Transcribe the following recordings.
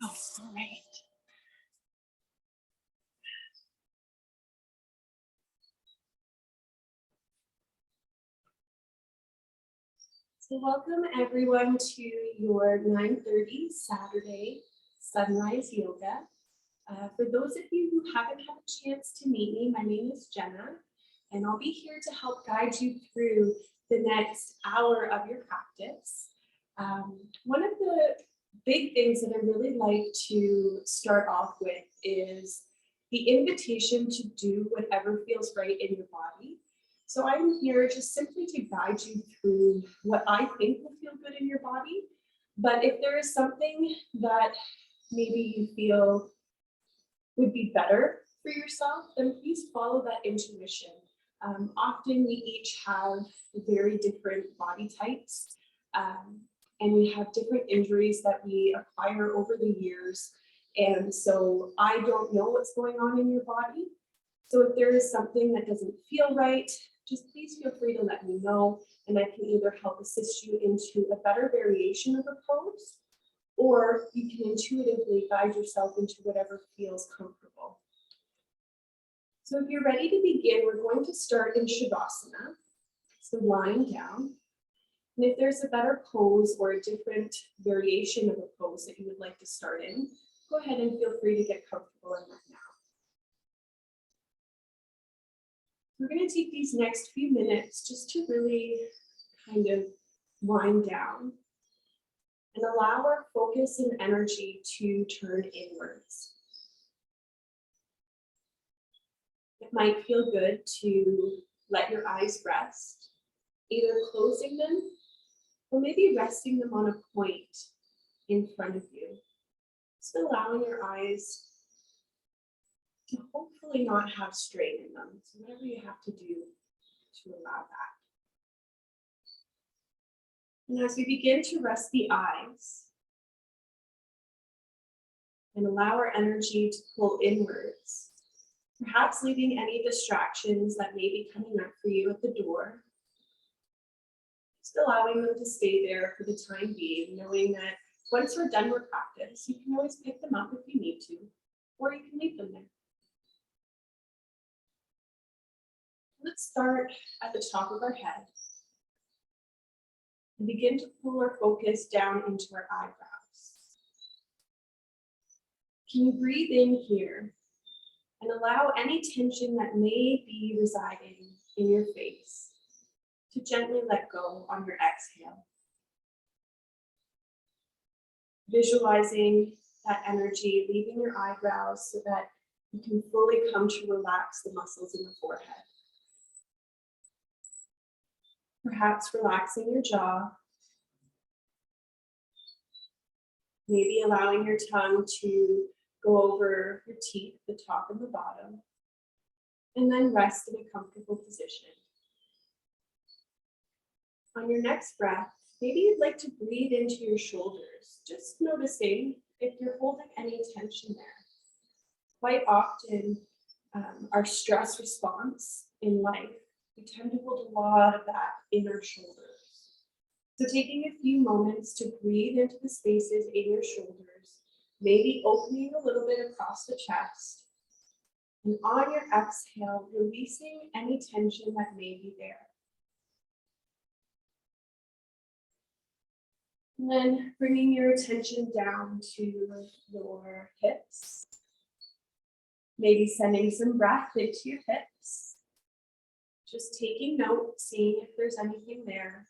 Oh, all right. So welcome everyone to your 9:30 Saturday sunrise yoga. For those of you who haven't had a chance to meet me, my name is Jenna, and I'll be here to help guide you through the next hour of your practice. One of the big things that I really like to start off with is the invitation to do whatever feels right in your body. So I'm here just simply to guide you through what I think will feel good in your body. But if there is something that maybe you feel would be better for yourself, then please follow that intuition. Often we each have very different body types, and we have different injuries that we acquire over the years. And so I don't know what's going on in your body. So if there is something that doesn't feel right, just please feel free to let me know, and I can either help assist you into a better variation of a pose, or you can intuitively guide yourself into whatever feels comfortable. So if you're ready to begin, we're going to start in Shavasana, so lying down. And if there's a better pose or a different variation of a pose that you would like to start in, go ahead and feel free to get comfortable in that now. We're going to take these next few minutes just to really kind of wind down and allow our focus and energy to turn inwards. It might feel good to let your eyes rest, either closing them or maybe resting them on a point in front of you. Just allowing your eyes to hopefully not have strain in them. So whatever you have to do to allow that. And as we begin to rest the eyes and allow our energy to pull inwards, perhaps leaving any distractions that may be coming up for you at the door, just allowing them to stay there for the time being, knowing that once we're done with practice, you can always pick them up if you need to, or you can leave them there. Let's start at the top of our head and begin to pull our focus down into our eyebrows. Can you breathe in here and allow any tension that may be residing in your face to gently let go on your exhale? Visualizing that energy leaving your eyebrows so that you can fully come to relax the muscles in the forehead. Perhaps relaxing your jaw, maybe allowing your tongue to go over your teeth, the top and the bottom, and then rest in a comfortable position. On your next breath, maybe you'd like to breathe into your shoulders, just noticing if you're holding any tension there. Quite often, our stress response in life, we tend to hold a lot of that in our shoulders. So taking a few moments to breathe into the spaces in your shoulders, maybe opening a little bit across the chest, and on your exhale, releasing any tension that may be there. And then bringing your attention down to your hips, maybe sending some breath into your hips. Just taking note, seeing if there's anything there.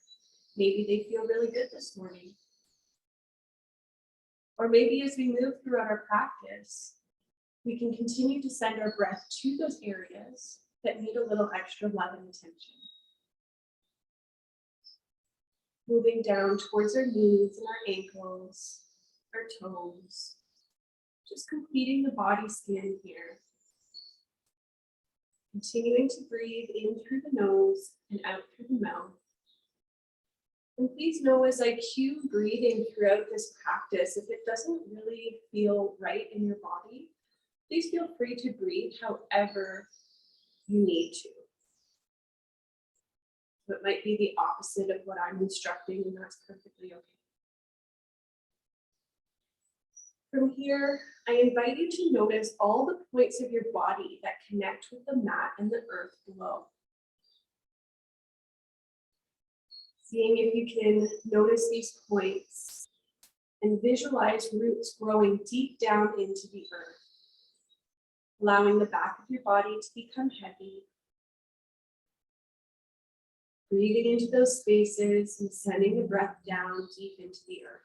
Maybe they feel really good this morning. Or maybe as we move throughout our practice, we can continue to send our breath to those areas that need a little extra love and attention. Moving down towards our knees and our ankles, our toes. Just completing the body scan here. Continuing to breathe in through the nose and out through the mouth. And please know as I cue breathing throughout this practice, if it doesn't really feel right in your body, please feel free to breathe however you need to. So it might be the opposite of what I'm instructing, and that's perfectly okay. From here, I invite you to notice all the points of your body that connect with the mat and the earth below. Seeing if you can notice these points and visualize roots growing deep down into the earth, allowing the back of your body to become heavy. Breathing into those spaces and sending the breath down deep into the earth.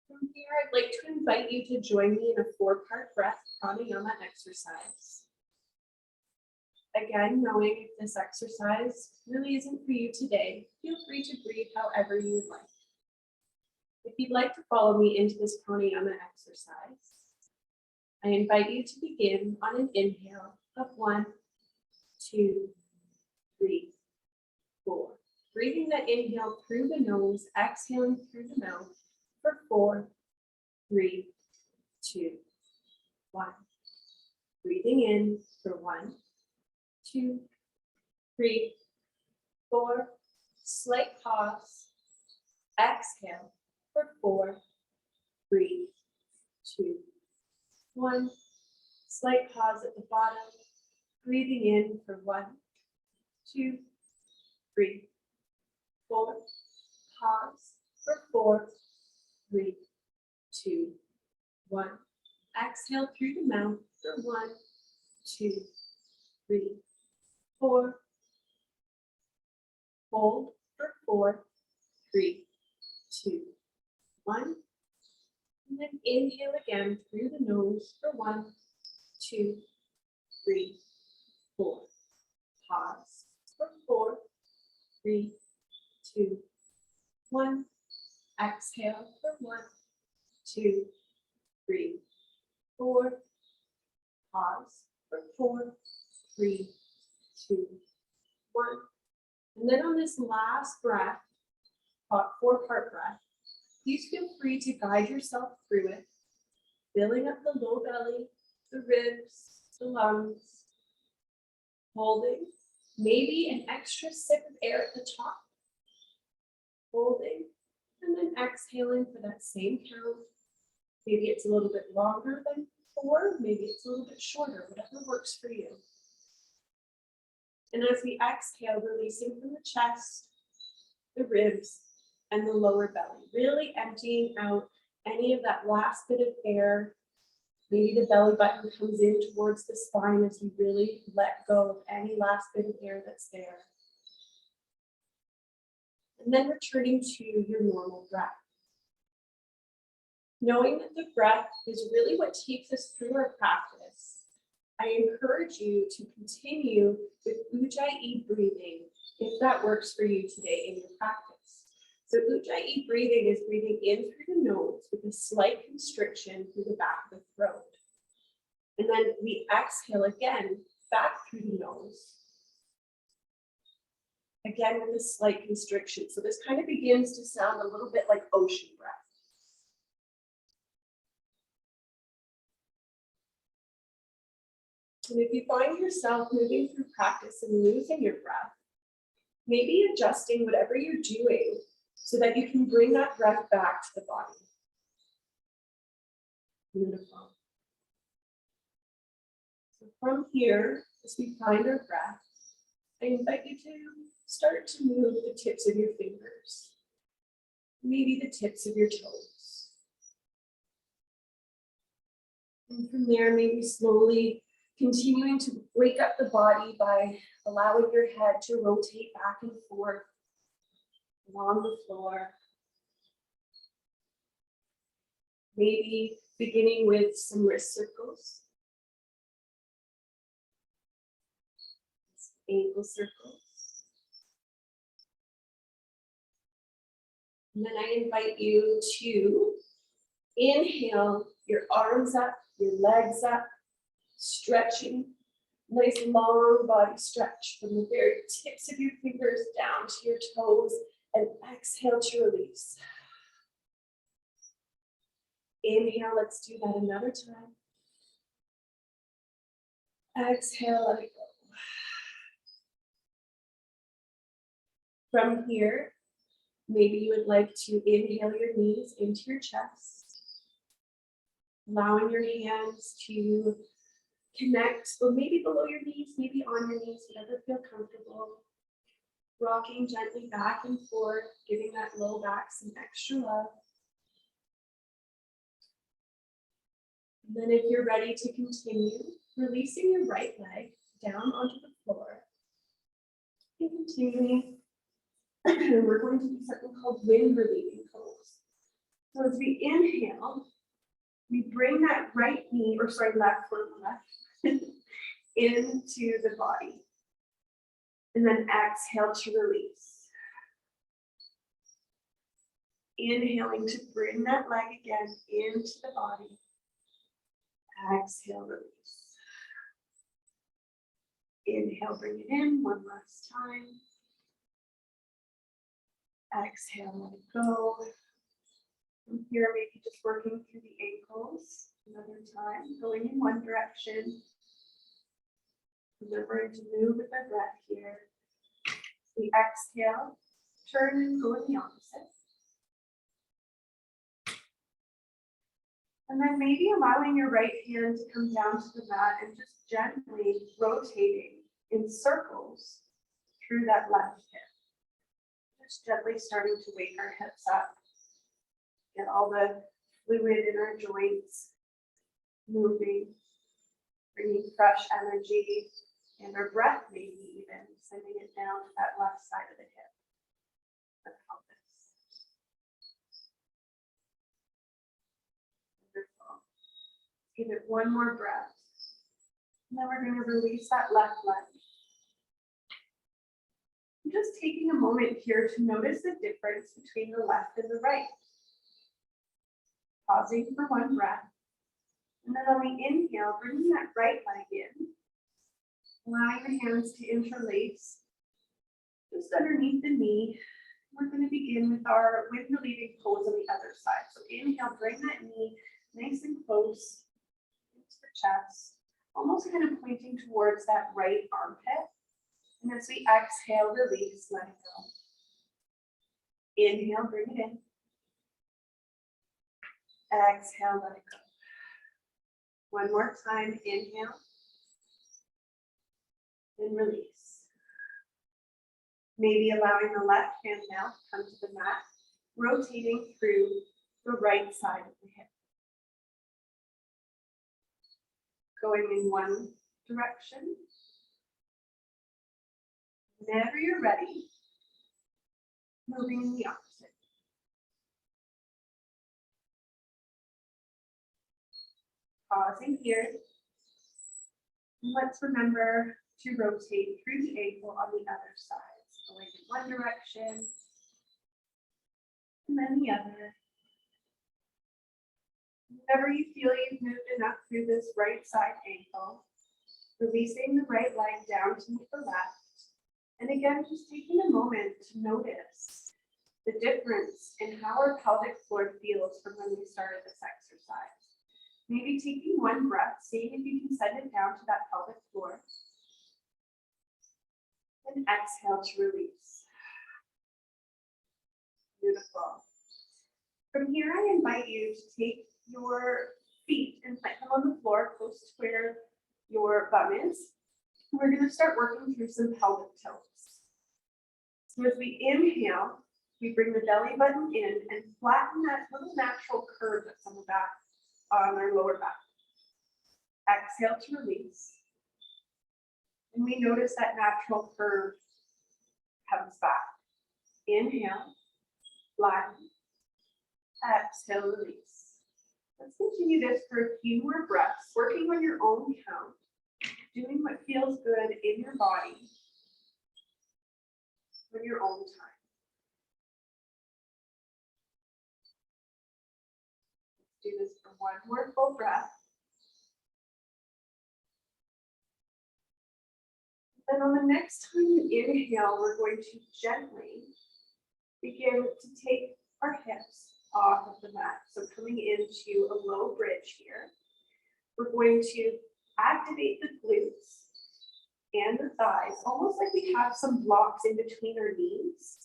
From here, I'd like to invite you to join me in a 4-part breath pranayama exercise. Again, knowing if this exercise really isn't for you today, feel free to breathe however you would like. If you'd like to follow me into this pranayama exercise, I invite you to begin on an inhale of 1, 2, 3, 4. Breathing that inhale through the nose, exhaling through the mouth for 4, 3, 2, 1. Breathing in for 1, 2, 3, 4. Slight pause. Exhale for 4, 3, 2, 1. Slight pause at the bottom. Breathing in for 1, 2, 3, 4. Pause for 4, 3, 2, 1. Exhale through the mouth for 1, 2, 3, 4. Hold for 4, 3, 2, 1. And then inhale again through the nose for 1, 2, 3, 4. Pause for 4, 3, 2, 1. Exhale for 1, 2, 3, 4. Pause for 4, 3, 2, 1. And then on this last breath, 4-part breath, please feel free to guide yourself through it, filling up the low belly, the ribs, the lungs, holding, maybe an extra sip of air at the top, holding, and then exhaling for that same count. Maybe it's a little bit longer than 4, maybe it's a little bit shorter, whatever works for you. And as we exhale, releasing from the chest, the ribs, and the lower belly, really emptying out any of that last bit of air. Maybe the belly button comes in towards the spine as you really let go of any last bit of air that's there. And then returning to your normal breath. Knowing that the breath is really what takes us through our practice, I encourage you to continue with Ujjayi breathing if that works for you today in your practice. So Ujjayi breathing is breathing in through the nose with a slight constriction through the back of the throat. And then we exhale again back through the nose. Again with a slight constriction. So this kind of begins to sound a little bit like ocean breath. And if you find yourself moving through practice and losing your breath, maybe adjusting whatever you're doing so that you can bring that breath back to the body. Beautiful. So from here, as we find our breath, I invite you to start to move the tips of your fingers, maybe the tips of your toes. And from there, maybe slowly continuing to wake up the body by allowing your head to rotate back and forth along the floor. Maybe beginning with some wrist circles, ankle circles. And then I invite you to inhale your arms up, your legs up, stretching, nice long body stretch from the very tips of your fingers down to your toes, and exhale to release. Inhale, let's do that another time. Exhale, let it go. From here, Maybe you would like to inhale your knees into your chest, allowing your hands to connect, or maybe below your knees, maybe on your knees, whatever feel comfortable. Rocking gently back and forth, giving that low back some extra love. And then if you're ready to continue, releasing your right leg down onto the floor. And continuing, we're going to do something called wind relieving pose. So as we inhale, we bring that right knee, or sorry, left foot left, into the body. And then exhale to release. Inhaling to bring that leg again into the body. Exhale, release. Inhale, bring it in one last time. Exhale, let it go. From here, maybe just working through the ankles. Another time, going in one direction. Remembering to move with our breath here. We exhale, turn and go in the opposite. And then maybe allowing your right hand to come down to the mat and just gently rotating in circles through that left hip. Just gently starting to wake our hips up. Get all the fluid in our joints moving, bringing fresh energy, and our breath maybe even sending it down to that left side of the hip. The pelvis. Wonderful. Give it one more breath. And then we're going to release that left leg. I'm just taking a moment here to notice the difference between the left and the right. Pausing for one breath. And then on the inhale, bringing that right leg in. Allowing the hands to interlace just underneath the knee. We're going to begin with our wind relieving pose on the other side. So inhale, bring that knee nice and close into the chest, almost kind of pointing towards that right armpit. And as we exhale, release, let it go. Inhale, bring it in. Exhale, let it go. One more time, inhale. And release. Maybe allowing the left hand now to come to the mat, rotating through the right side of the hip. Going in one direction. Whenever you're ready, moving in the opposite. Pausing here. And let's remember to rotate through the ankle on the other side. So going in one direction, and then the other. Whenever you feel you've moved enough through this right side ankle, releasing the right leg down to meet the left. And again, just taking a moment to notice the difference in how our pelvic floor feels from when we started this exercise. Maybe taking one breath, seeing if you can send it down to that pelvic floor. And exhale to release. Beautiful. From here, I invite you to take your feet and plant them on the floor close to where your bum is. We're going to start working through some pelvic tilts. So as we inhale, we bring the belly button in and flatten that little natural curve that's on the back, on our lower back. Exhale to release. And we notice that natural curve comes back. Inhale, flatten. Exhale, release. Let's continue this for a few more breaths, working on your own count, doing what feels good in your body on your own time. Let's do this for one more full breath. Then on the next time you inhale, we're going to gently begin to take our hips off of the mat. So coming into a low bridge here, we're going to activate the glutes and the thighs, almost like we have some blocks in between our knees.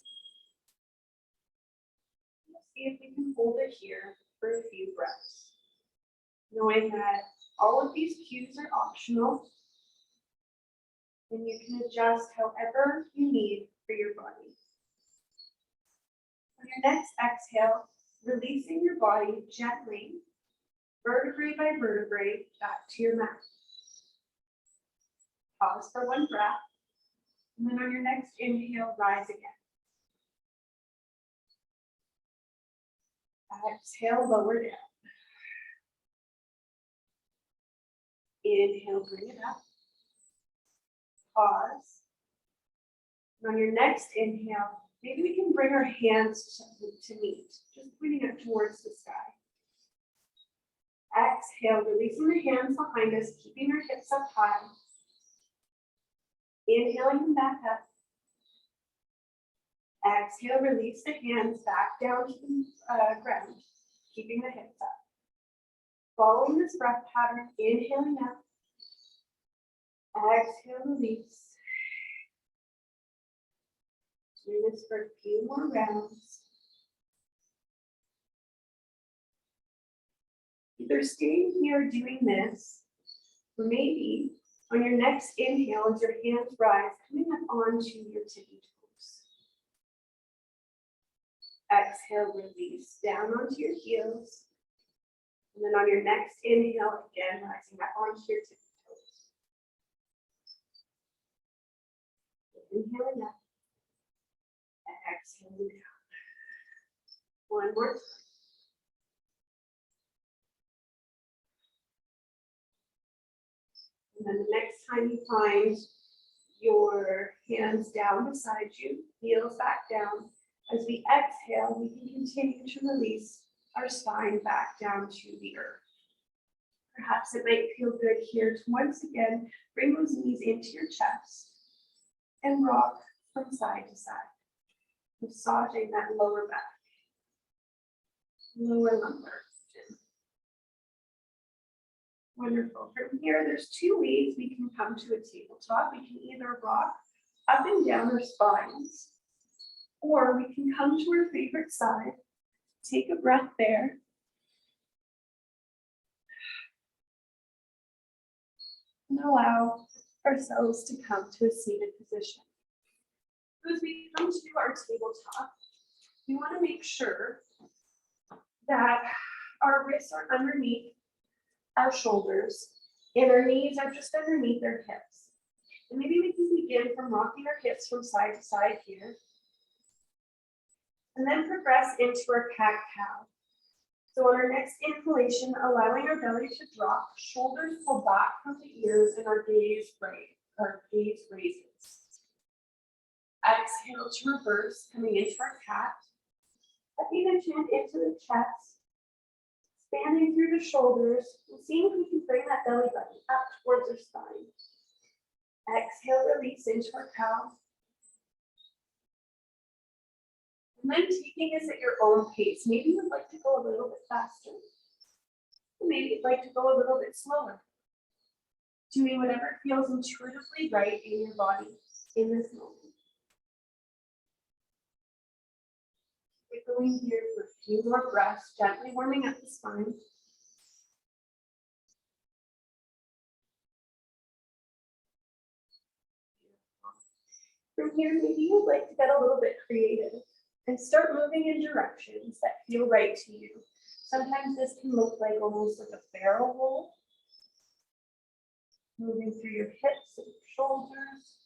see if we can hold it here for a few breaths. Knowing that all of these cues are optional, and you can adjust however you need for your body. On your next exhale, releasing your body gently, vertebrae by vertebrae, back to your mat. Pause for one breath, and then on your next inhale, rise again. Exhale, lower down. Inhale, bring it up. Pause. And on your next inhale, maybe we can bring our hands to meet, just pointing up towards the sky. Exhale, releasing the hands behind us, keeping our hips up high. Inhaling them back up. Exhale, release the hands back down to the ground, keeping the hips up. Following this breath pattern, inhaling up. Exhale, release. Do this for a few more rounds. Either staying here doing this, or maybe on your next inhale, as your hands rise, coming up onto your tippy toes. Exhale, release down onto your heels. And then on your next inhale, again, rising up onto your tippy toes. Inhaling up. Exhaling down. One more time. And then the next time you find your hands down beside you, heels back down, as we exhale, we can continue to release our spine back down to the earth. Perhaps it might feel good here to once again bring those knees into your chest and rock from side to side, massaging that lower back, lower lumbar. Wonderful. From here, there's two ways we can come to a tabletop. We can either rock up and down our spines, or we can come to our favorite side, take a breath there, and allow ourselves to come to a seated position. As we come to our tabletop, we want to make sure that our wrists are underneath our shoulders and our knees are just underneath our hips. And maybe we can begin from rocking our hips from side to side here, and then progress into our cat-cow. So on our next inhalation, allowing our belly to drop, shoulders pull back from the ears, and our gaze raises. Exhale to reverse, coming into our cat. Tucking the chin into the chest, expanding through the shoulders, and seeing if we can bring that belly button up towards our spine. Exhale, release into our cow. And then taking this at your own pace. Maybe you'd like to go a little bit faster. Maybe you'd like to go a little bit slower. Doing whatever feels intuitively right in your body in this moment. We're going here for a few more breaths, gently warming up the spine. From here, maybe you'd like to get a little bit creative and start moving in directions that feel right to you. Sometimes this can look like almost like a barrel roll. Moving through your hips and your shoulders.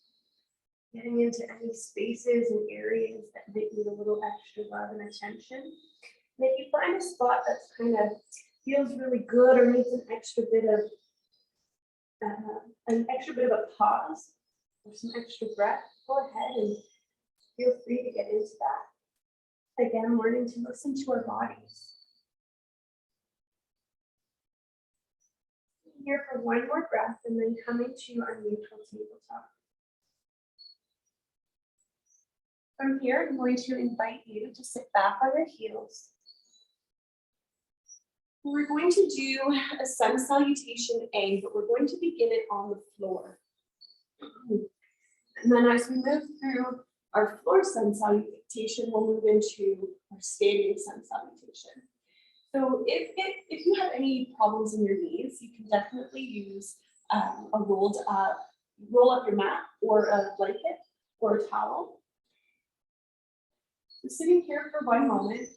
Getting into any spaces and areas that might need a little extra love and attention. And if you find a spot that's kind of feels really good or needs an extra bit of a pause or some extra breath, go ahead and feel free to get into that. Again, learning to listen to our bodies. Here for one more breath and then coming to our neutral tabletop. From here, I'm going to invite you to sit back on your heels. We're going to do a sun salutation A, but we're going to begin it on the floor. And then as we move through our floor sun salutation, we'll move into our standing sun salutation. So if you have any problems in your knees, you can definitely use a roll up your mat or a blanket or a towel. So sitting here for one moment,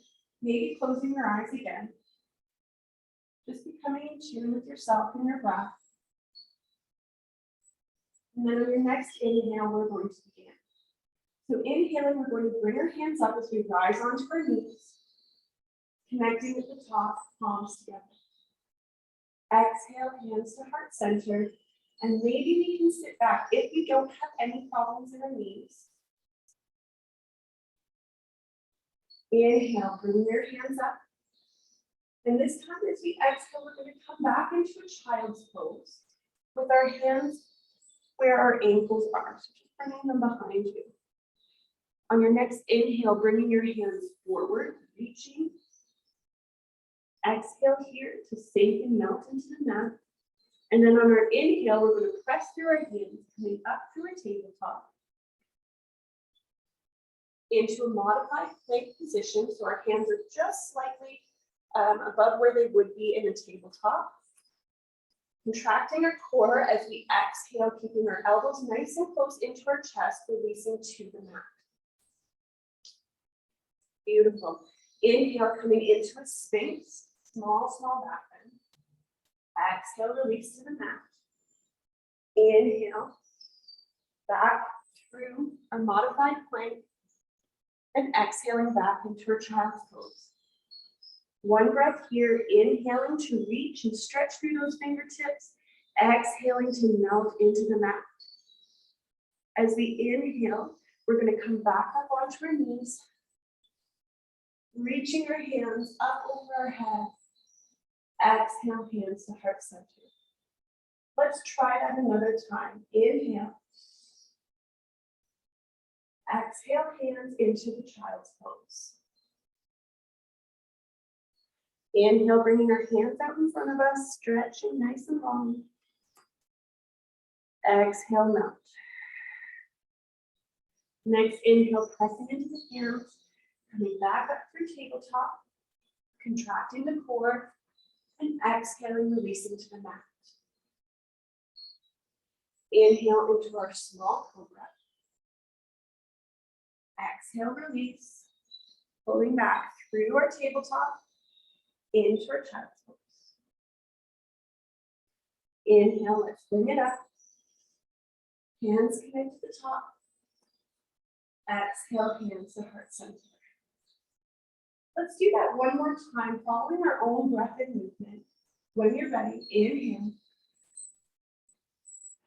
maybe closing your eyes again. Just becoming in tune with yourself and your breath. And then on your next inhale, we're going to begin. So inhaling, we're going to bring our hands up as we rise onto our knees, connecting at the top, palms together. Exhale, hands to heart center, and maybe we can sit back if we don't have any problems in our knees. Inhale, bring your hands up. And this time as we exhale, we're going to come back into a child's pose with our hands where our ankles are. So just bringing them behind you. On your next inhale, bringing your hands forward, reaching. Exhale here to sink and melt into the mat. And then on our inhale, we're going to press through our hands, coming up through a tabletop into a modified plank position. So our hands are just slightly above where they would be in a tabletop. Contracting our core as we exhale, keeping our elbows nice and close into our chest, releasing to the mat. Beautiful. Inhale, coming into a sphinx, small back bend. Exhale, release to the mat. Inhale, back through our modified plank, and exhaling back into our child's pose. One breath here, inhaling to reach and stretch through those fingertips, exhaling to melt into the mat. As we inhale, we're going to come back up onto our knees, reaching our hands up over our head. Exhale, hands to heart center. Let's try that another time. Inhale. Exhale, hands into the child's pose. Inhale, bringing our hands out in front of us, stretching nice and long. Exhale, melt. Next inhale, pressing into the hands, coming back up through tabletop, contracting the core, and exhaling, releasing to the mat. Inhale into our small cobra. Exhale, release, pulling back through our tabletop, into our child's pose. Inhale, let's bring it up. Hands connect to the top. Exhale, hands to heart center. Let's do that one more time, following our own breath and movement. When you're ready, inhale.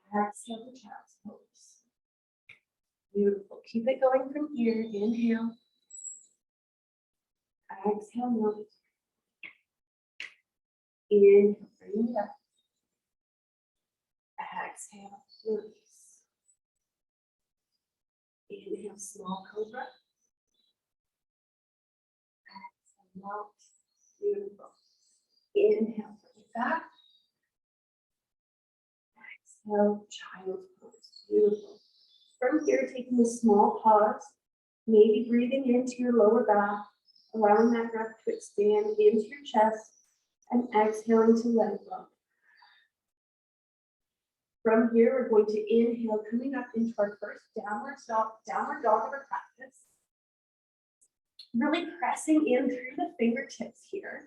Exhale, the child's pose. Beautiful. Keep it going from here. Inhale. Exhale, melt. Inhale, bring it up. Exhale, release. Inhale, small cobra. Exhale, melt. Beautiful. Inhale, bring it back. Exhale, child's pose. Beautiful. From here, taking a small pause, maybe breathing into your lower back, allowing that breath to expand into your chest, and exhaling to let it go. From here, we're going to inhale, coming up into our first downward dog of our practice. Really pressing in through the fingertips here.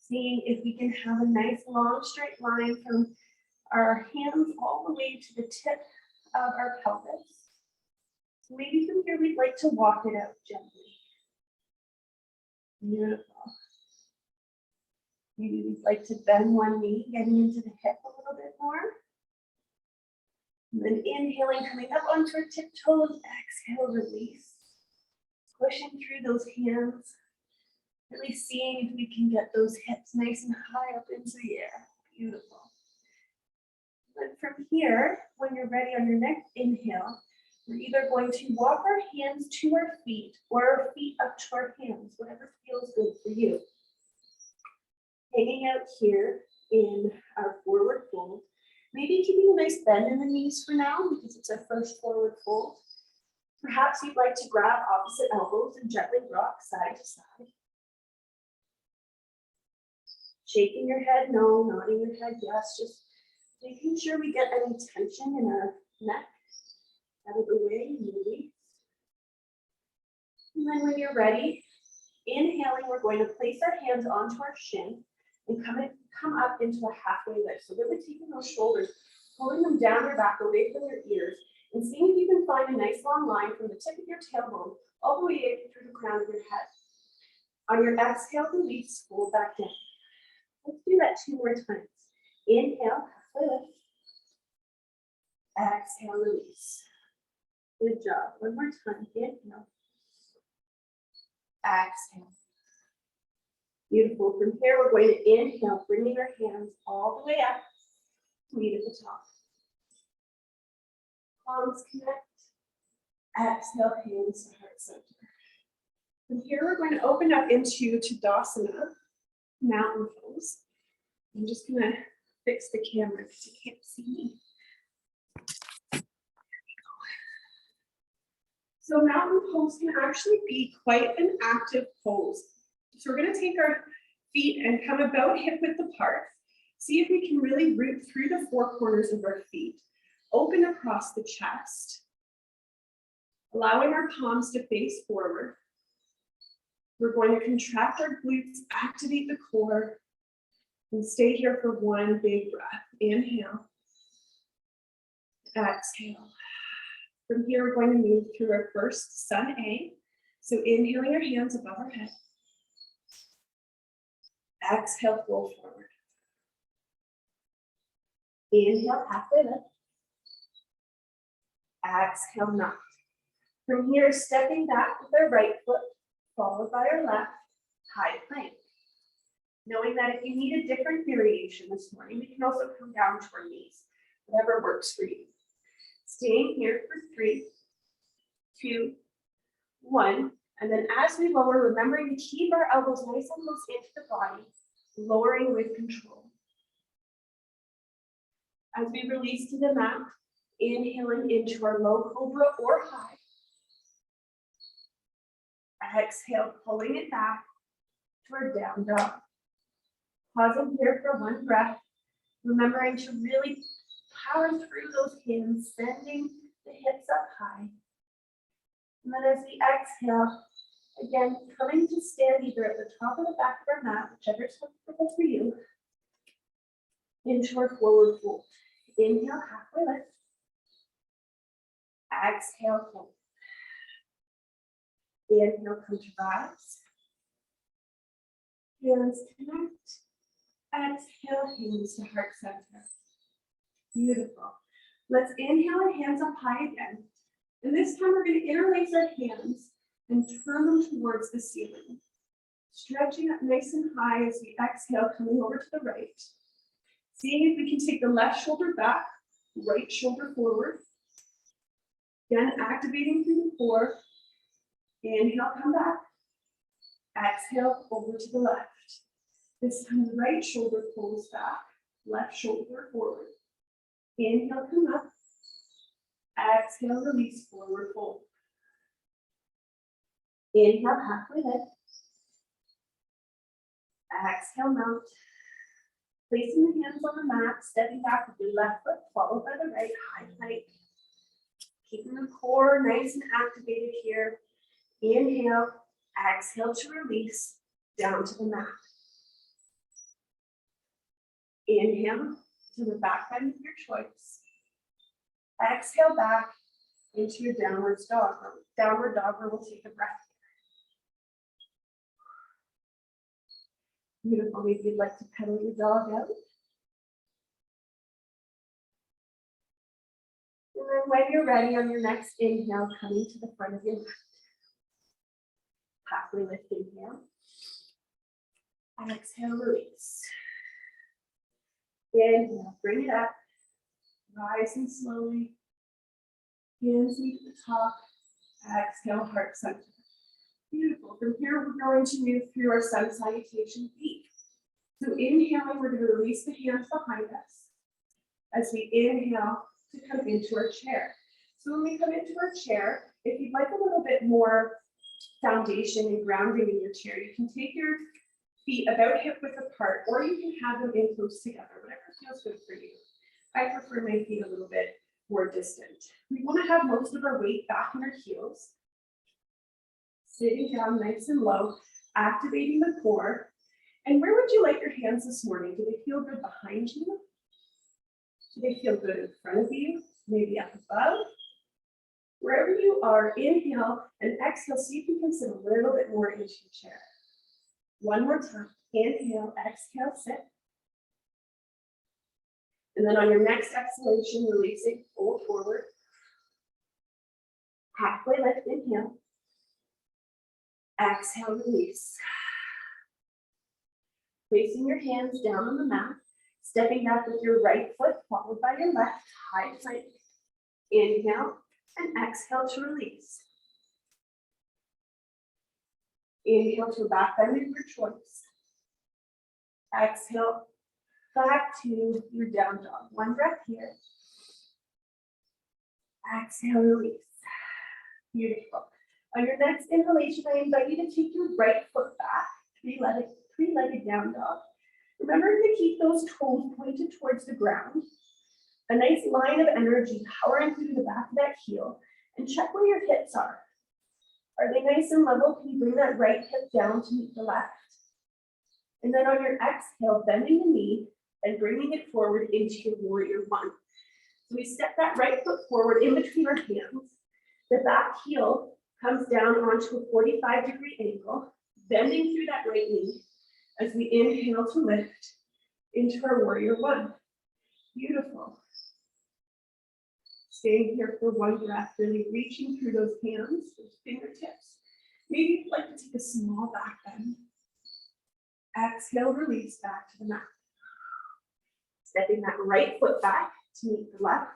Seeing if we can have a nice long straight line from our hands all the way to the tip of our pelvis. So maybe from here we'd like to walk it out gently. Beautiful. Maybe we'd like to bend one knee, getting into the hip a little bit more. And then inhaling, coming up onto our tiptoes, exhale, release. Pushing through those hands, really seeing if we can get those hips nice and high up into the air. Beautiful. And from here, when you're ready on your next inhale, we're either going to walk our hands to our feet or our feet up to our hands, whatever feels good for you. Hanging out here in our forward fold, maybe keeping a nice bend in the knees for now because it's our first forward fold. Perhaps you'd like to grab opposite elbows and gently rock side to side. Shaking your head, no. Nodding your head, yes. Just making sure we get any tension in our neck out of the way and release. And then when you're ready, inhaling, we're going to place our hands onto our shin and come up into a halfway lift. So really taking those shoulders, pulling them down your back, away from your ears, and seeing if you can find a nice long line from the tip of your tailbone all the way through the crown of your head. On your exhale, release, fold back in. Let's do that 2 more times. Inhale, halfway lift. Exhale, release. Good job. 1 more time. Inhale. Exhale. Beautiful. From here, we're going to inhale, bringing our hands all the way up, meet at the top. Palms connect. Exhale, hands to heart center. From here, we're going to open up into Tadasana, mountain pose. I'm just going to fix the camera because you can't see me. So mountain pose can actually be quite an active pose. So we're going to take our feet and come about hip width apart. See if we can really root through the 4 corners of our feet. Open across the chest. Allowing our palms to face forward. We're going to contract our glutes, activate the core, and stay here for 1 big breath. Inhale. Exhale. From here, we're going to move through our first sun A. So inhaling our hands above our head. Exhale, fold forward. Inhale, halfway lift. Exhale, knot. From here, stepping back with our right foot, followed by our left, high plank. Knowing that if you need a different variation this morning, we can also come down to our knees, whatever works for you. Staying here for 3, 2, 1. And then as we lower, remembering to keep our elbows nice and close into the body, lowering with control. As we release to the mat, inhaling into our low cobra or high. Exhale, pulling it back to our down dog. Pausing here for 1 breath, remembering to really power through those hands, sending the hips up high. And then as we exhale, again, coming to stand either at the top or the back of our mat, whichever is comfortable for you, into our forward fold. Inhale, halfway lift. Exhale, fold. Inhale, come to rise. Hands connect. Exhale, hands to heart center. Beautiful. Let's inhale our hands up high again. And this time we're going to interlace our hands and turn them towards the ceiling. Stretching up nice and high as we exhale, coming over to the right. Seeing if we can take the left shoulder back, right shoulder forward. Again, activating through the core. Inhale, come back. Exhale, over to the left. This time the right shoulder pulls back, left shoulder forward. Inhale, come up. Exhale, release, forward fold. Inhale, halfway lift. Exhale, mount. Placing the hands on the mat, stepping back with your left foot, followed by the right, high plank. Keeping the core nice and activated here. Inhale, exhale to release, down to the mat. Inhale to the back bend of your choice. Exhale back into your downward dog. Downward dog where we'll take a breath. Beautiful. Maybe you'd like to pedal your dog out. And then when you're ready on your next inhale, coming to the front of your mat. Halfway lift, inhale. Exhale, release. Inhale, bring it up. Rising slowly. Hands meet at the top. Exhale, heart center. Beautiful. From here, we're going to move through our sun salutation feet. So inhaling, we're going to release the hands behind us as we inhale to come into our chair. So when we come into our chair, if you'd like a little bit more foundation and grounding in your chair, you can take your feet about hip width apart, or you can have them in close together, whatever feels good for you. I prefer my feet a little bit more distant. We want to have most of our weight back in our heels. Sitting down nice and low, activating the core. And where would you like your hands this morning? Do they feel good behind you? Do they feel good in front of you? Maybe up above? Wherever you are, inhale and exhale. See if you can sit a little bit more into your chair. One more time. Inhale, exhale, sit. And then on your next exhalation, releasing, fold forward. Halfway lift, inhale. Exhale, release. Placing your hands down on the mat, stepping back with your right foot, followed by your left, high plank. Inhale and exhale to release. Inhale to a back bend of your choice. Exhale, back to your down dog. One breath here. Exhale, release. Beautiful. On your next inhalation, I invite you to take your right foot back, three-legged down dog. Remember to keep those toes pointed towards the ground. A nice line of energy powering through the back of that heel, and check where your hips are. Are they nice and level? Can you bring that right hip down to meet the left? And then on your exhale, bending the knee and bringing it forward into your warrior one. So we step that right foot forward in between our hands. The back heel comes down onto a 45-degree angle, bending through that right knee as we inhale to lift into our warrior one. Beautiful. Staying here for one breath, really reaching through those hands, those fingertips. Maybe you'd like to take a small back bend. Exhale, release back to the mat. Stepping that right foot back to meet the left.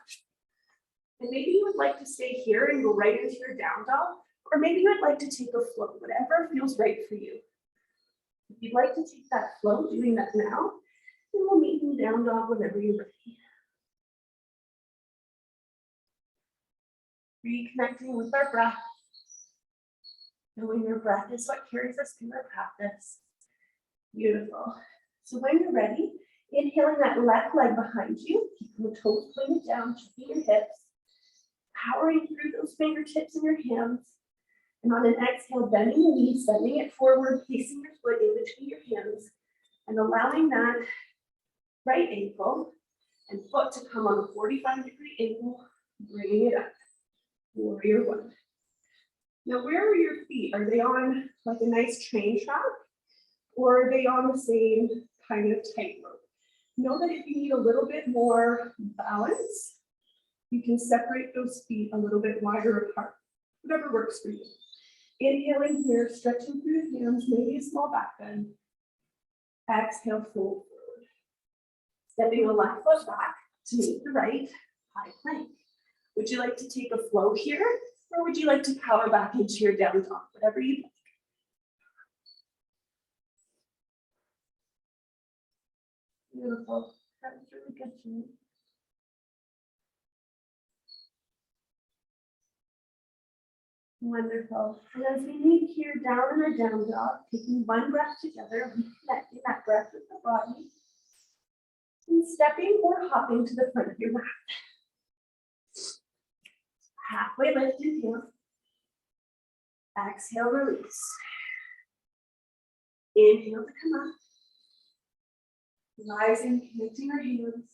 And maybe you would like to stay here and go right into your down dog, or maybe you would like to take a flow, whatever feels right for you. If you'd like to take that flow, doing that now, then we'll meet in down dog whenever you're ready. Reconnecting with our breath. Knowing your breath is what carries us through our practice. Beautiful. So when you're ready, inhaling that left leg behind you, keeping the toes pointed down, checking your hips, powering through those fingertips in your hands. And on an exhale, bending the knees, bending it forward, placing your foot in between your hands, and allowing that right ankle and foot to come on a 45-degree angle, bringing it up. Warrior one. Now, where are your feet? Are they on like a nice train track, or are they on the same kind of tightrope? Know that if you need a little bit more balance, you can separate those feet a little bit wider apart, whatever works for you. Inhaling here, stretching through the hands, maybe a small back bend. Exhale, fold forward. Stepping the left foot back to meet the right, high plank. Would you like to take a flow here, or would you like to power back into your down dog, whatever you like? Beautiful. That was really good, Jenny. Wonderful. And as we meet here down in our down dog, taking one breath together, reconnecting that breath with the body, and stepping or hopping to the front of your mat. Halfway lift, inhale. Exhale, release. Inhale to come up. Rising, connecting our hands.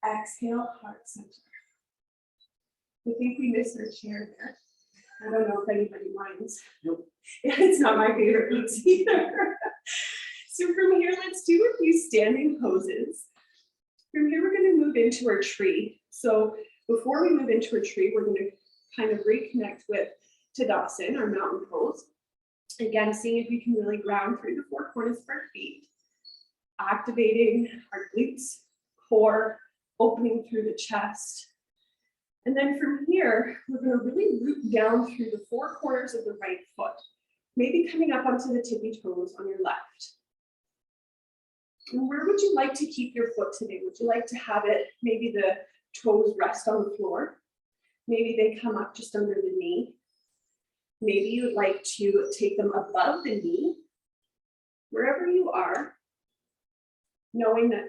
Exhale, heart center. I think we missed our chair there. I don't know if anybody minds. Nope. It's not my favorite pose either. So from here, let's do a few standing poses. From here, we're going to move into our tree. So before we move into a tree, we're going to kind of reconnect with Tadasana, our mountain pose. Again, seeing if we can really ground through the four corners of our feet, activating our glutes, core, opening through the chest. And then from here, we're going to really root down through the four corners of the right foot, maybe coming up onto the tippy toes on your left. And where would you like to keep your foot today? Would you like to have it, maybe the toes rest on the floor? Maybe they come up just under the knee. Maybe you'd like to take them above the knee. Wherever you are, knowing that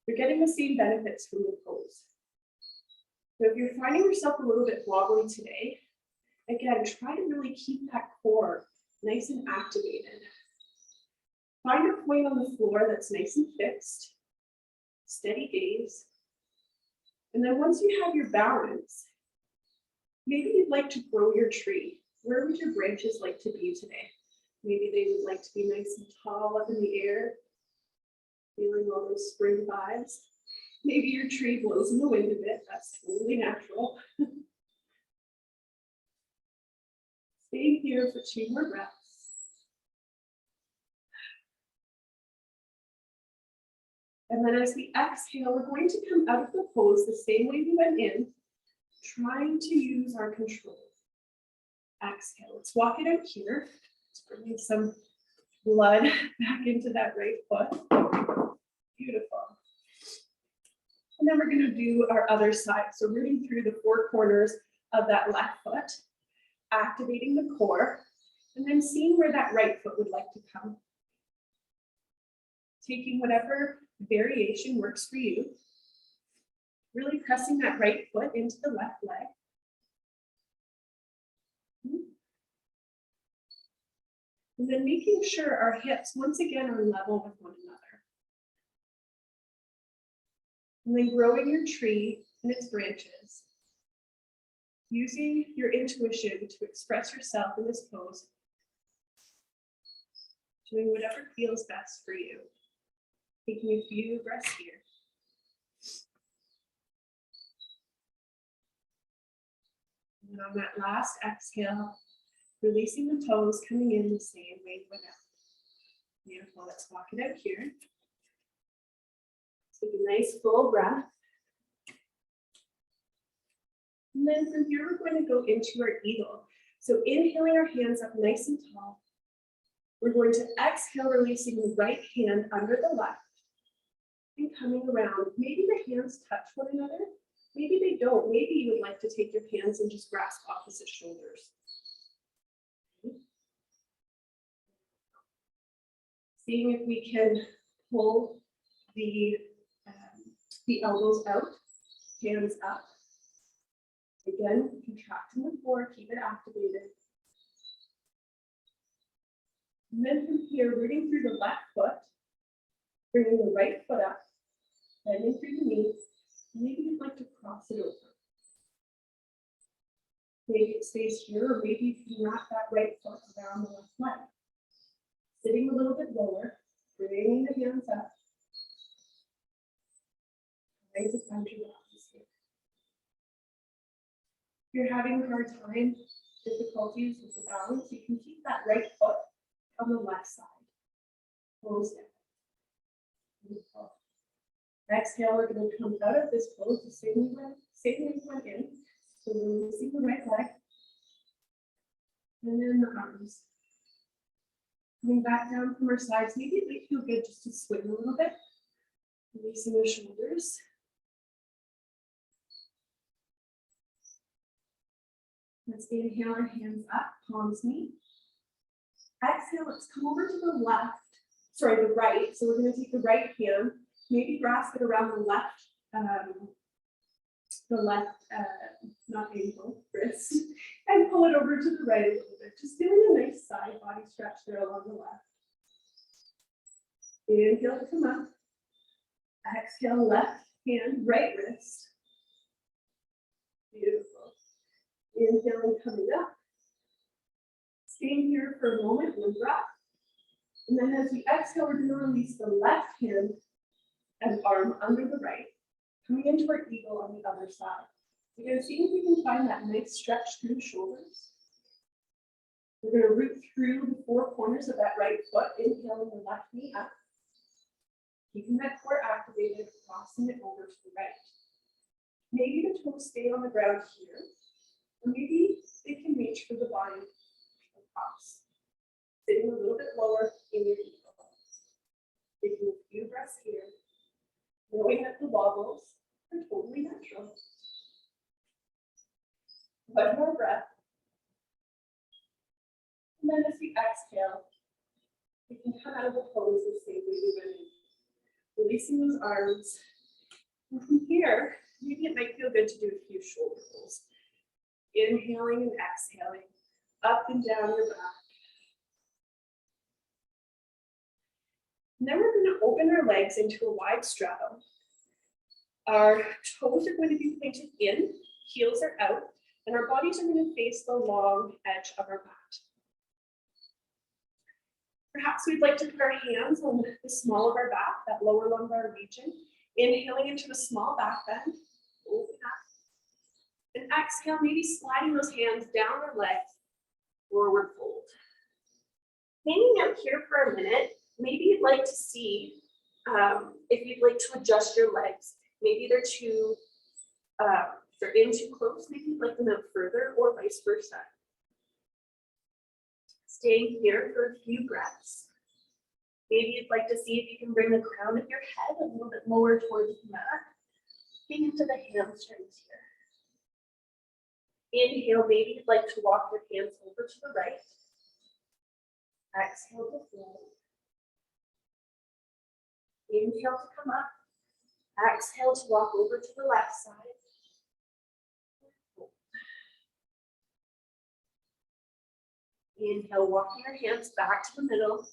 you're getting the same benefits from the pose. So if you're finding yourself a little bit wobbly today, again, try to really keep that core nice and activated. Find a point on the floor that's nice and fixed, steady gaze. And then once you have your balance, maybe you'd like to grow your tree. Where would your branches like to be today? Maybe they would like to be nice and tall up in the air, feeling all those spring vibes. Maybe your tree blows in the wind a bit. That's totally natural. Stay here for 2 more breaths. And then as we exhale, we're going to come out of the pose the same way we went in, trying to use our control. Exhale. Let's walk it out here. Let's bring some blood back into that right foot. Beautiful. And then we're going to do our other side. So rooting through the 4 corners of that left foot, activating the core, and then seeing where that right foot would like to come. Taking whatever variation works for you. Really pressing that right foot into the left leg. And then making sure our hips, once again, are level with one another. And then growing your tree and its branches. Using your intuition to express yourself in this pose. Doing whatever feels best for you. Taking a few breaths here. And on that last exhale, releasing the toes, coming in the same way we went out. Beautiful, let's walk it out here. Take a nice full breath. And then from here, we're going to go into our eagle. So inhaling our hands up nice and tall. We're going to exhale, releasing the right hand under the left and coming around. Maybe the hands touch one another. Maybe they don't. Maybe you would like to take your hands and just grasp opposite shoulders. Seeing if we can pull the elbows out, hands up. Again, contracting the core, keep it activated. And then from here, rooting through the left foot, bringing the right foot up, bending through the knees. Maybe you'd like to cross it over. Maybe it stays here, or maybe you can wrap that right foot around the left leg. Sitting a little bit lower, bringing the hands up. Raise the center of the pelvis here. If you're having a hard time, difficulties with the balance, you can keep that right foot on the left side. Close down. Beautiful. Exhale, we're going to come out of this pose the same way we went in. So we're releasing the right leg. And then the arms. Coming back down from our sides. Maybe it might feel good just to swing a little bit. Releasing the shoulders. Let's inhale our hands up, palms meet. Exhale, let's come over to the right. So we're going to take the right hand, maybe grasp it around the left, not ankle, wrist, and pull it over to the right a little bit. Just doing a nice side body stretch there along the left. Inhale to come up. Exhale, left hand, right wrist. Beautiful. Inhaling, coming up. Staying here for a moment, one breath. And then as we exhale, we're going to release the left hand and arm under the right, coming into our eagle on the other side. We're going to see if we can find that nice stretch through the shoulders. We're going to root through the 4 corners of that right foot, inhaling the left knee up, keeping that core activated, crossing it over to the right. Maybe the toes stay on the ground here, or maybe they can reach for the body across. Sitting a little bit lower in your eagle. Taking a few breaths here, knowing that the wobbles are totally natural. One more breath. And then as we exhale, we can come out of the pose the same way we went in. Releasing those arms. And from here, maybe it might feel good to do a few shoulder rolls. Inhaling and exhaling, up and down your back. And then we're going to open our legs into a wide straddle. Our toes are going to be pointed in, heels are out, and our bodies are going to face the long edge of our mat. Perhaps we'd like to put our hands on the small of our back, that lower lumbar region, inhaling into a small back bend, open up, and exhale, maybe sliding those hands down our legs, forward fold. Hanging out here for a minute, maybe you'd like to see if you'd like to adjust your legs. Maybe they're too, they're in too close, maybe you'd like them out further or vice versa. Staying here for a few breaths. Maybe you'd like to see if you can bring the crown of your head a little bit lower towards the mat, getting into the hamstrings here. Inhale, maybe you'd like to walk your hands over to the right. Exhale to fold. Inhale to come up. Exhale to walk over to the left side. Inhale, walking your hands back to the middle.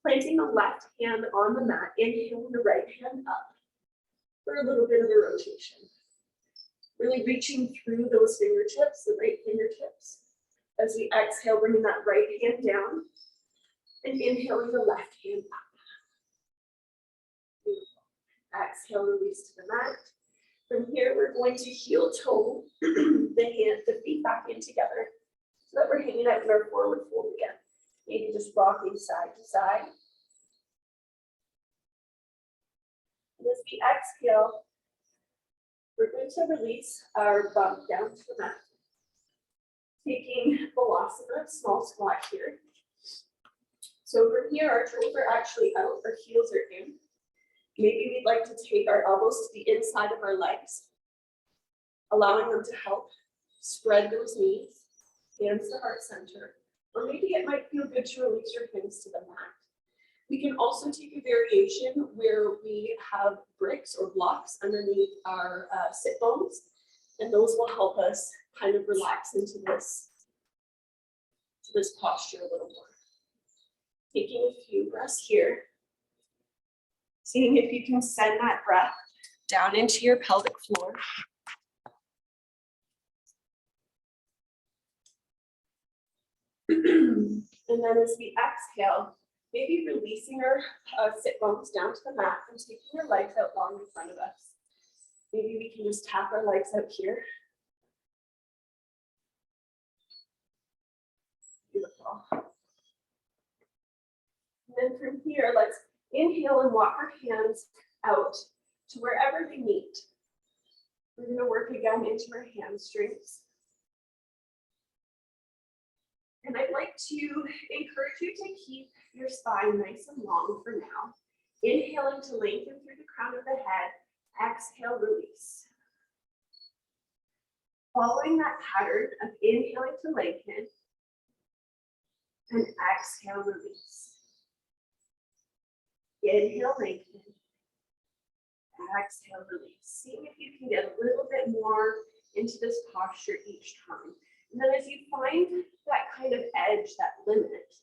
Planting the left hand on the mat. Inhale the right hand up for a little bit of a rotation. Really reaching through those fingertips, the right fingertips. As we exhale, bringing that right hand down. And inhaling the left hand up. Beautiful. Exhale, release to the mat. From here, we're going to heel toe the feet back in together so that we're hanging out in our forward fold again. Maybe just rocking side to side. And as we exhale, we're going to release our bum down to the mat. Taking Balasana, small squat here. So from here, our toes are actually out, our heels are in. Maybe we'd like to take our elbows to the inside of our legs, allowing them to help spread those knees, hands to heart center. Or maybe it might feel good to release your hands to the mat. We can also take a variation where we have bricks or blocks underneath our sit bones, and those will help us kind of relax into this posture a little more. Taking a few breaths here. Seeing if you can send that breath down into your pelvic floor. And then as we exhale, maybe releasing our sit bones down to the mat and taking our legs out long in front of us. Maybe we can just tap our legs out here. Beautiful. And then from here, let's inhale and walk our hands out to wherever they meet. We're going to work again into our hamstrings. And I'd like to encourage you to keep your spine nice and long for now. Inhaling to lengthen through the crown of the head. Exhale, release. Following that pattern of inhaling to lengthen and exhale, release. Inhale, lengthen. Exhale, release. Seeing if you can get a little bit more into this posture each time. And then as you find that kind of edge, that limit,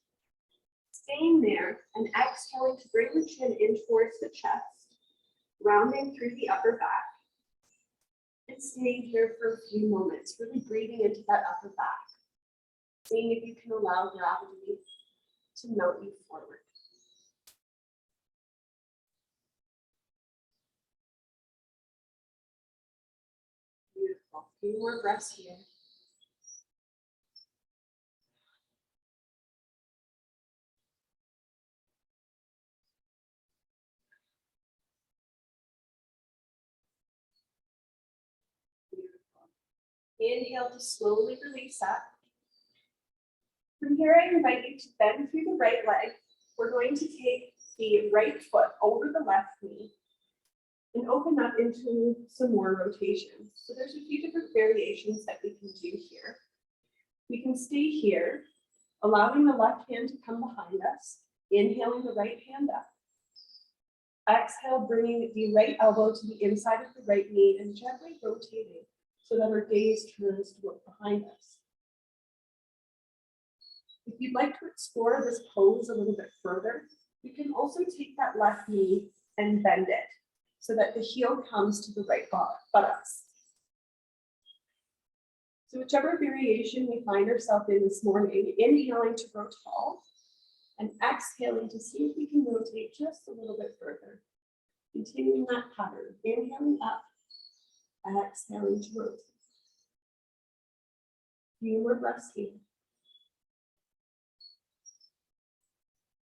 staying there and exhaling to bring the chin in towards the chest, rounding through the upper back, and staying here for a few moments, really breathing into that upper back. Seeing if you can allow gravity to melt you forward. Beautiful. A few more breaths here. Beautiful. Inhale to slowly release up. From here, I invite you to bend through the right leg. We're going to take the right foot over the left knee and open up into some more rotations. So there's a few different variations that we can do stay here, allowing the left hand to come behind us, inhaling the right hand up. Exhale, bringing the right elbow to the inside of the right knee and gently rotating so that our gaze turns to look behind us. If you'd like to explore this pose a little bit further, you can also take that left knee and bend it so that the heel comes to the right buttocks. So whichever variation we find ourselves in this morning, inhaling to grow tall and exhaling to see if we can rotate just a little bit further. Continuing that pattern, inhaling up, exhaling to rotate. Few more breaths here.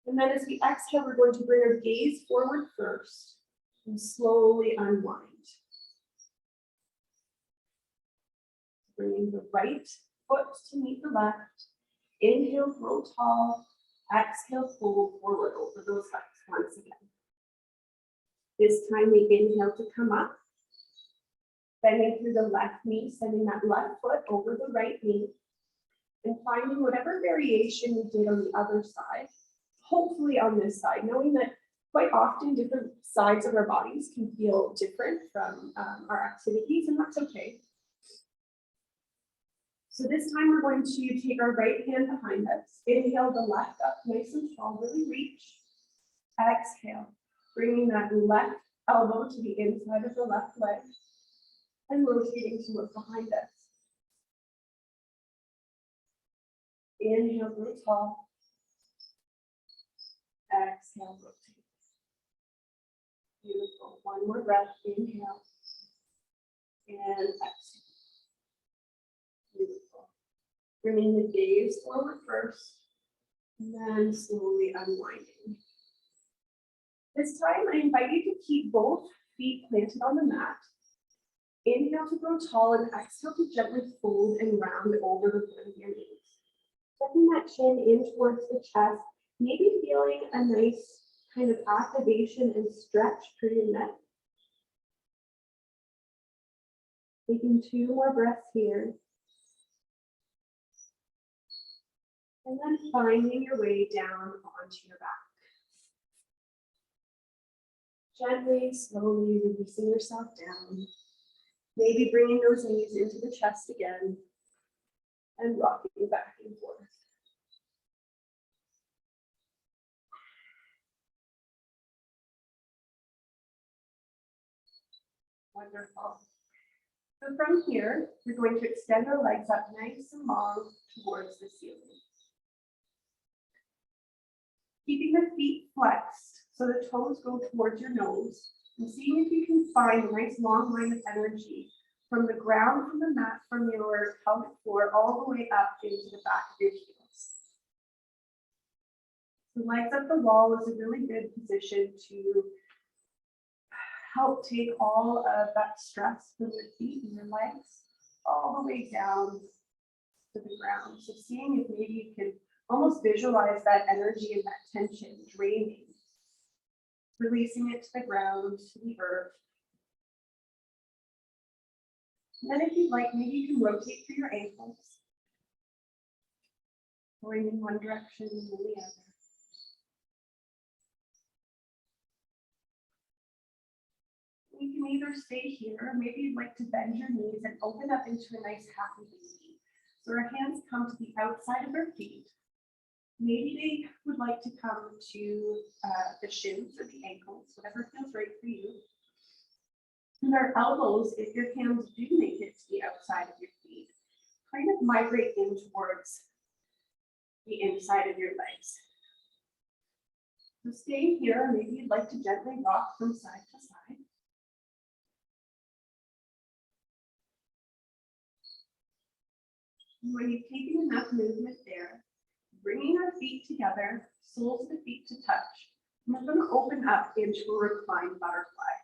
And then as we exhale, we're going to bring our gaze forward first and slowly unwind. Bringing the right foot to meet the left. Inhale, grow tall. Exhale, fold forward over those legs once again. This time we inhale to come up. Bending through the left knee, sending that left foot over the right knee. And finding whatever variation we did on the other side, hopefully on this side, knowing that quite often different sides of our bodies can feel different from our activities, and that's okay. So this time we're going to take our right hand behind us. Inhale the left up nice and tall, really reach. Exhale, bringing that left elbow to the inside of the left leg and rotating to look behind us. Inhale, grow tall. Exhale, rotate. Beautiful. One more breath. Inhale and exhale. Beautiful. Bringing the gaze forward first, and then slowly unwinding. This time, I invite you to keep both feet planted on the mat. Inhale to grow tall and exhale to gently fold and round over the front of your knees. Tucking that chin in towards the chest, maybe feeling a nice kind of activation and stretch through your neck. Taking 2 more breaths here. And then finding your way down onto your back. Gently, slowly releasing yourself down. Maybe bringing those knees into the chest again and rocking back and forth. Wonderful. So from here, we're going to extend our legs up nice and long towards the ceiling. Keeping the feet flexed so the toes go towards your nose, and seeing if you can find a nice long line of energy from the ground, from the mat, from your pelvic floor, all the way up into the back of your heels. The legs up the wall is a really good position to help take all of that stress from your feet and your legs all the way down to the ground. So seeing if maybe you can almost visualize that energy and that tension draining, releasing it to the ground, to the earth. And then if you'd like, maybe you can rotate through your ankles, going in one direction and then the other. You can either stay here, or maybe you'd like to bend your knees and open up into a nice happy baby. So our hands come to the outside of our feet. Maybe they would like to come to the shins or the ankles, whatever feels right for you. And our elbows, if your hands do make it to the outside of your feet, kind of migrate in towards the inside of your legs. So staying here, maybe you'd like to gently rock from side to side. And when you've taken enough movement there, bringing our feet together, soles of the feet to touch, and we're going to open up into a reclined butterfly.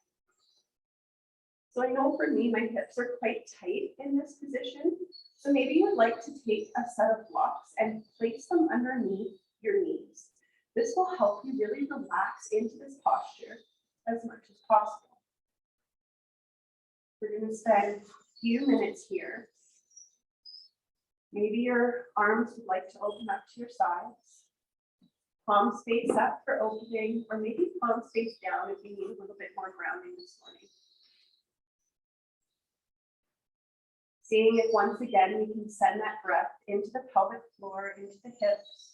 So I know for me, my hips are quite tight in this position. So maybe you would like to take a set of blocks and place them underneath your knees. This will help you really relax into this posture as much as possible. We're going to spend a few minutes here. Maybe your arms would like to open up to your sides. Palms face up for opening, or maybe palms face down if you need a little bit more grounding this morning. Seeing if once again we can send that breath into the pelvic floor, into the hips.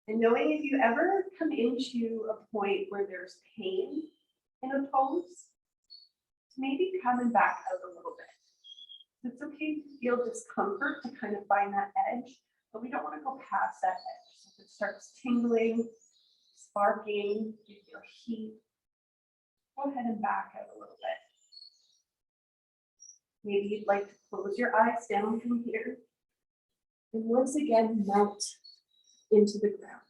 And knowing if you ever come into a point where there's pain in a pose, maybe coming back out a little bit. It's okay to feel discomfort to kind of find that edge, but we don't want to go past that edge. So if it starts tingling, sparking, you feel heat, go ahead and back out a little bit. Maybe you'd like to close your eyes down from here. And once again, melt into the ground.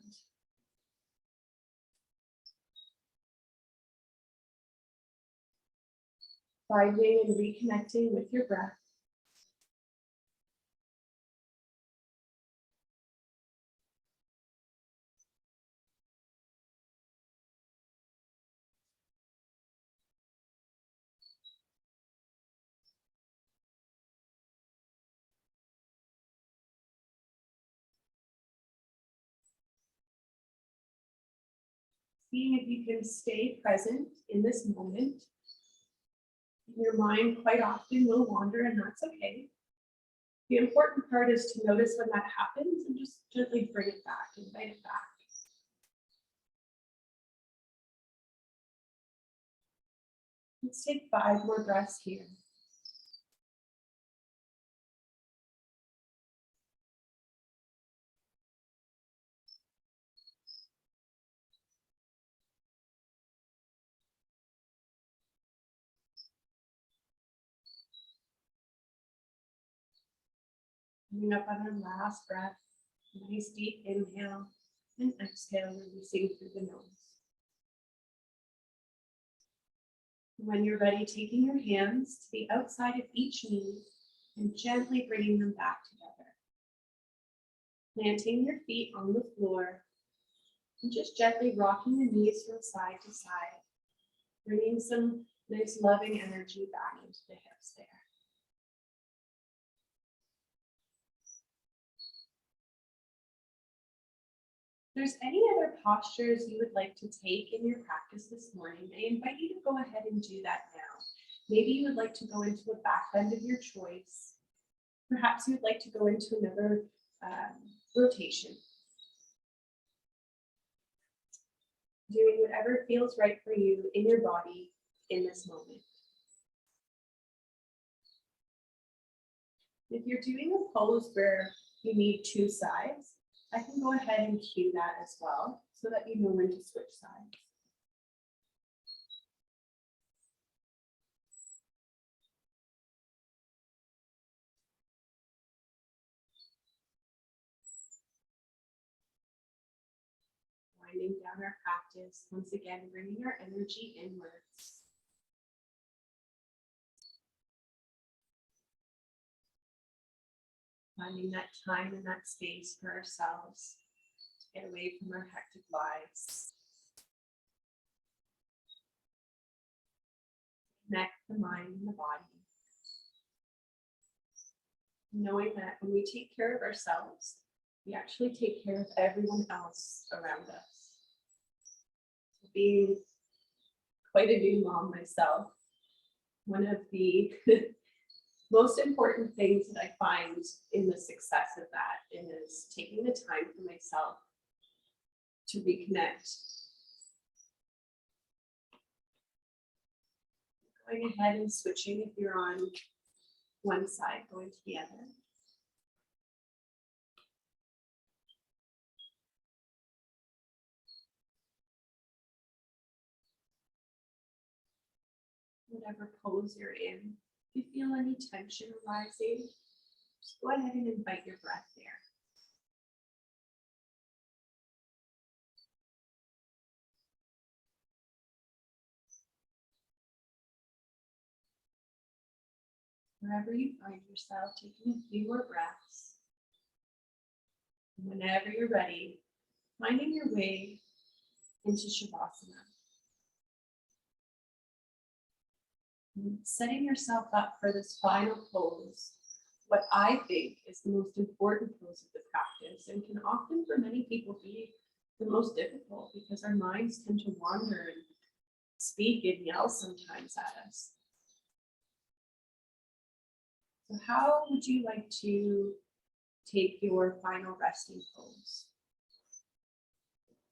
Finding and reconnecting with your breath. Seeing if you can stay present in this moment. Your mind quite often will wander, and that's okay. The important part is to notice when that happens and just gently bring it back, invite it back. Let's take 5 more breaths here. Coming up on our last breath, nice deep inhale and exhale, releasing through the nose. When you're ready, taking your hands to the outside of each knee and gently bringing them back together. Planting your feet on the floor and just gently rocking the knees from side to side, bringing some nice loving energy back into the hips there. If there's any other postures you would like to take in your practice this morning, I invite you to go ahead and do that now. Maybe you would like to go into a back bend of your choice. Perhaps you'd like to go into another rotation. Doing whatever feels right for you in your body in this moment. If you're doing a pose where you need 2 sides, I can go ahead and cue that as well so that you know when to switch sides. Winding down our practice, once again, bringing our energy inwards. Finding that time and that space for ourselves to get away from our hectic lives. Connect the mind and the body. Knowing that when we take care of ourselves, we actually take care of everyone else around us. Being quite a new mom myself, one of the most important things that I find in the success of that is taking the time for myself to reconnect. Going ahead and switching if you're on one side, going to the other. Whatever pose you're in, if you feel any tension arising, just go ahead and invite your breath there. Wherever you find yourself, taking a few more breaths. And whenever you're ready, finding your way into Shavasana. And setting yourself up for this final pose what I think is the most important pose of the practice and can often for many people be the most difficult because our minds tend to wander and speak and yell sometimes at us. So how would you like to take your final resting pose?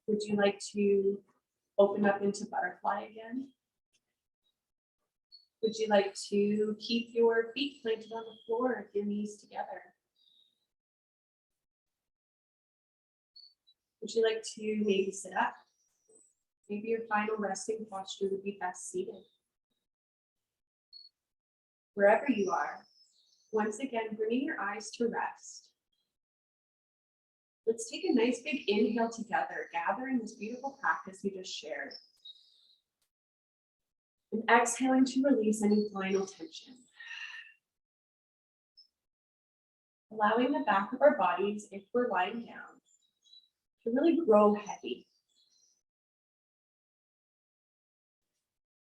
Would you like to open up into butterfly again? Would you like to keep your feet planted on the floor with your knees together? Would you like to maybe sit up? Maybe your final resting posture would be best seated. Wherever you are, once again, bringing your eyes to rest. Let's take a nice big inhale together, gathering this beautiful practice we just shared. And exhaling to release any final tension. Allowing the back of our bodies, if we're lying down, to really grow heavy.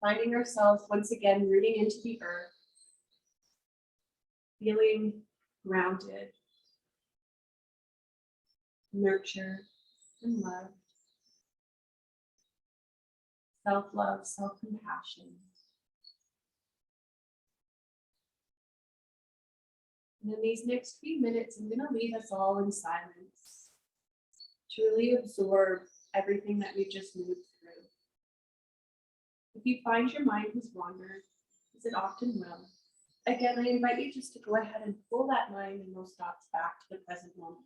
Finding ourselves once again rooting into the earth, feeling grounded, nurtured, and loved. Self-love, self-compassion. And in these next few minutes, I'm going to leave us all in silence to really absorb everything that we just moved through. If you find your mind has wandered, as it often will, again, I invite you just to go ahead and pull that mind and those thoughts back to the present moment.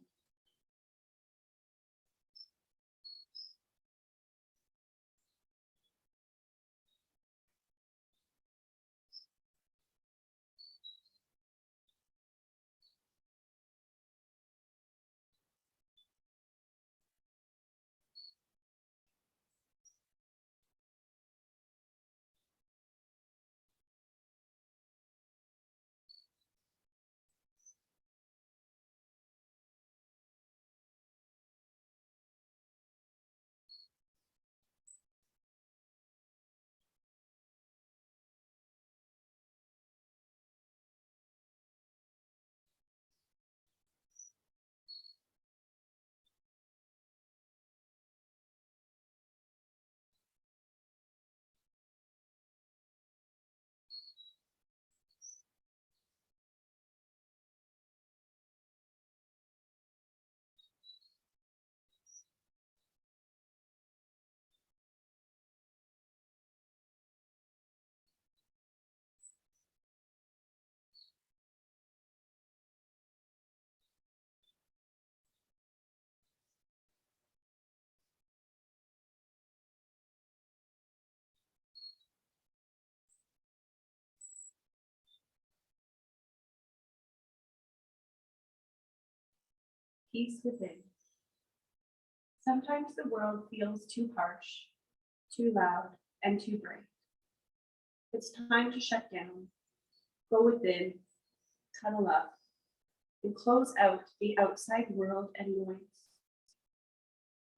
Peace within. Sometimes the world feels too harsh, too loud, and too bright. It's time to shut down, go within, cuddle up, and close out the outside world and noise.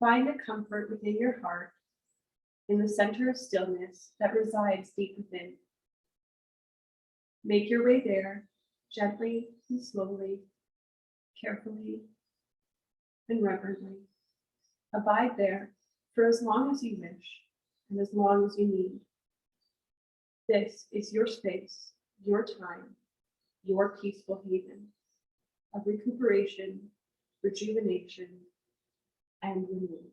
Find a comfort within your heart, in the center of stillness that resides deep within. Make your way there, gently and slowly, carefully and reverently. Abide there for as long as you wish and as long as you need. This is your space, your time, your peaceful haven of recuperation, rejuvenation, and renewal.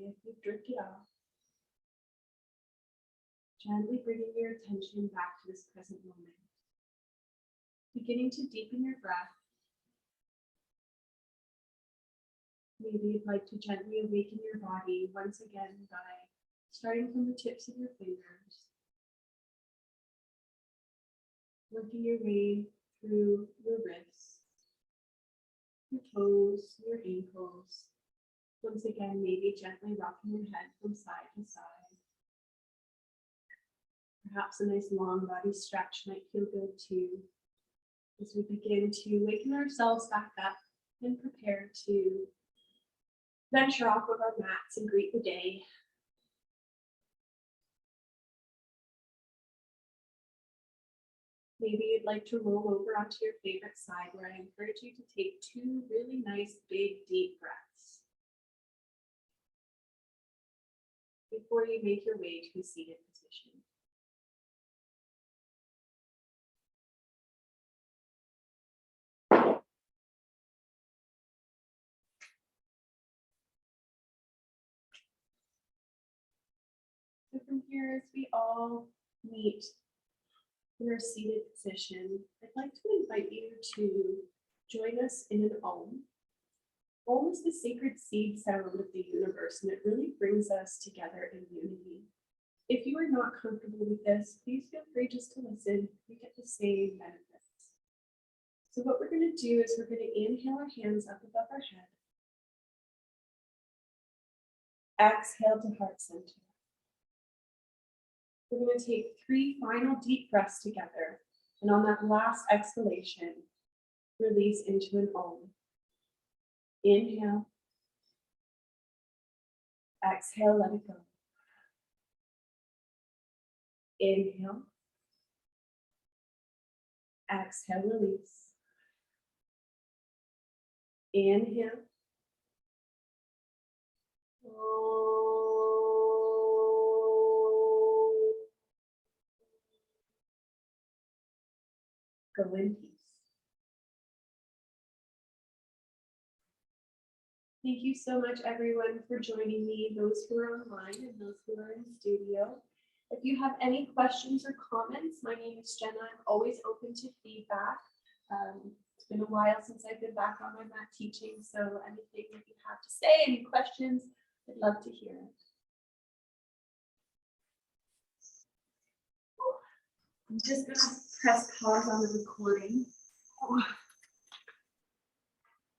If you've drifted off, gently bringing your attention back to this present moment. Beginning to deepen your breath. Maybe you'd like to gently awaken your body once again by starting from the tips of your fingers, working your way through your wrists, your toes, your ankles. Once again, maybe gently rocking your head from side to side. Perhaps a nice long body stretch might feel good too. as we begin to waken ourselves back up and prepare to venture off of our mats and greet the day. Maybe you'd like to roll over onto your favorite side, where I encourage you to take 2 really nice, big, deep breaths before you make your way to a seated position. So from here, as we all meet in our seated position, I'd like to invite you to join us in an Om. Om is the sacred seed sound of the universe, and it really brings us together in unity. If you are not comfortable with this, please feel free just to listen. You get the same benefits. So what we're going to do is we're going to inhale our hands up above our head. Exhale to heart center. We're going to take 3 final deep breaths together. And on that last exhalation, release into an Om. Inhale. Exhale, let it go. Inhale. Exhale, release. Inhale. Go in peace. Thank you so much, everyone, for joining me, those who are online and those who are in studio. If you have any questions or comments, my name is Jenna. I'm always open to feedback. It's been a while since I've been back on my mat teaching, so anything that you have to say, any questions, I'd love to hear it. I'm just going to press pause on the recording.